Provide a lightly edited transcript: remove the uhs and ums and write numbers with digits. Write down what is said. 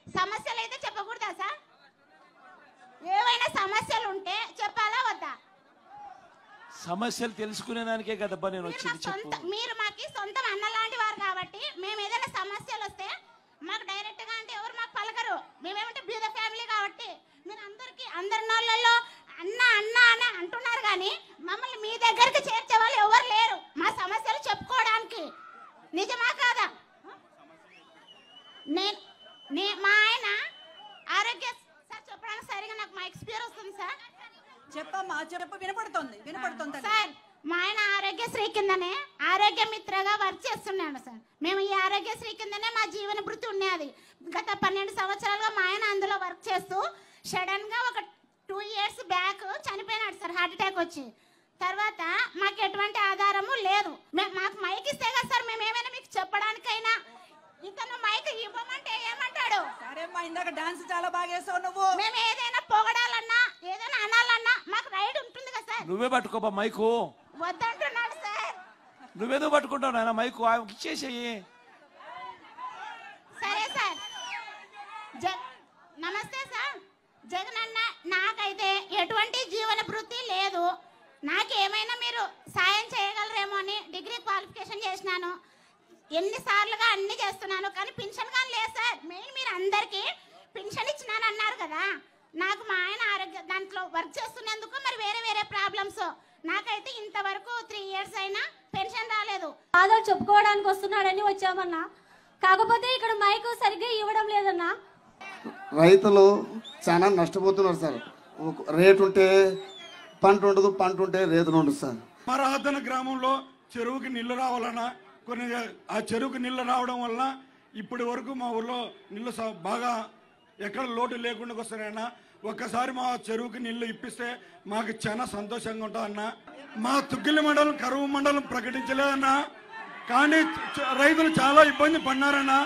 సమస్యలు అయితే చెప్పకూడదా సార్? ఏవైనా సమస్యలు ఉంటే చెప్పాలా వద్దా? సమస్యలు తెలుసుకునే దానికే కదబ్బా నేను వచ్చింది. చెప్పు. మీరు మాకు సొంతం అన్న లాంటి వారు కాబట్టి మేము ఏదైనా సమస్యలు వస్తే మాకు డైరెక్ట్ గా అంటే ఎవరు మాకు పలకరు. మేమేమంటే బీద ఫ్యామిలీ కాబట్టి మీరు అందరి నోళ్ళల్లో అన్న అన్న అని అంటున్నారు కానీ మమ్మల్ని మీ దగ్గరికి చేర్చే వాళ్ళు ఎవరు లేరు మా సమస్యలు చెప్పుకోవడానికి. నిజమా కాదా? మా ఆయన ఆరోగ్య సార్ చెప్పడానికి సరిగా నాకు మైక్ స్పీకర్ వస్తుంది సార్. చెప్పమ్మా, చెప్పు. వినపడుతుంది సార్. మా ఆయన ఆరోగ్యశ్రీ కిందనే ఆరోగ్య మిత్రగా వర్క్ చేస్తున్నాడు సార్. మేము ఈ ఆరోగ్యశ్రీ కిందనే మా జీవన భృతి ఉన్నది. గత 12 సంవత్సరాలుగా మా ఆయన అందులో వర్క్ చేస్తూ సడన్ గా ఒక 2 years బ్యాక్ చనిపోయినాడు సార్, హార్ట్ అటాక్ వచ్చి. తర్వాత మాకు ఎటువంటి ఆధారము లేదు. మాకు మైక్ ఇస్తే కదా సార్ మేము ఏమైనా మీకు చెప్పడానికైనా. ఇతను మైక్ ఇవ్వమంటే ఏమంటాడు? సరేమ్మా, ఇందాక డాన్స్ చాలా బాగా వేసావు నువ్వు. మేము ఏదైనా పొగడాలన్నా ఏదైనా అనాలన్నా మాకు రైడ్ ఉంటుంది కదా సార్. నువ్వే పట్టుకోబా మైకు. వద్దంటున్నాడు సార్. నువ్వేదో పట్టుకుంటావు నాయన మైకు, ఇచ్చేసేయి. సరే సార్. నమస్తే సార్. జగన్ అన్న, నాకైతే ఎటువంటి జీవన భృతి లేదు. నాకేమైనా మీరు సాయం చేయగలరేమో అని డిగ్రీ క్వాలిఫికేషన్ చేసినాను. ఎన్నిసార్లుగా అన్ని చేస్తున్నాను కానీ పెన్షన్ కానీ లేదు సార్. మెయిన్ మీరు అందరికీ పెన్షన్ ఇచ్చినాను అన్నారు కదా. నాకు మా ఆయన ఆరోగ్య దాంట్లో వర్క్ చేస్తున్నందుకు మరి వేరే ప్రాబ్లమ్స్. నాకైతే ఇంతవరకు 3 years అయినా పెన్షన్ రాలేదు. బాధలు చెప్పుకోవడానికి వస్తున్నాడని వచ్చామన్నా. కాకపోతే ఇక్కడ మైక్ సరిగ్గా ఇవ్వడం లేదన్నా. రైతులు చాలా నష్టపోతున్నారు సార్. రేటు ఉంటే పంట ఉండదు, పంట ఉంటే రేతులు ఉండదు సార్. మరహద్దన గ్రామంలో చెరువుకి నీళ్లు రావాలన్నా కొన్ని ఆ చెరువుకి నీళ్లు రావడం వల్ల ఇప్పటి వరకు మా ఊర్లో నీళ్లు బాగా ఎక్కడ లోటు లేకుండా వస్తున్నాయన్నా. ఒక్కసారి మా చెరువుకి నీళ్లు ఇప్పిస్తే మాకు చాలా సంతోషంగా ఉంటుందన్నా. మా తుగ్గిలి మండలం కరువు మండలం ప్రకటించలేదన్నా, కానీ రైతులు చాలా ఇబ్బంది పడినారన్నా.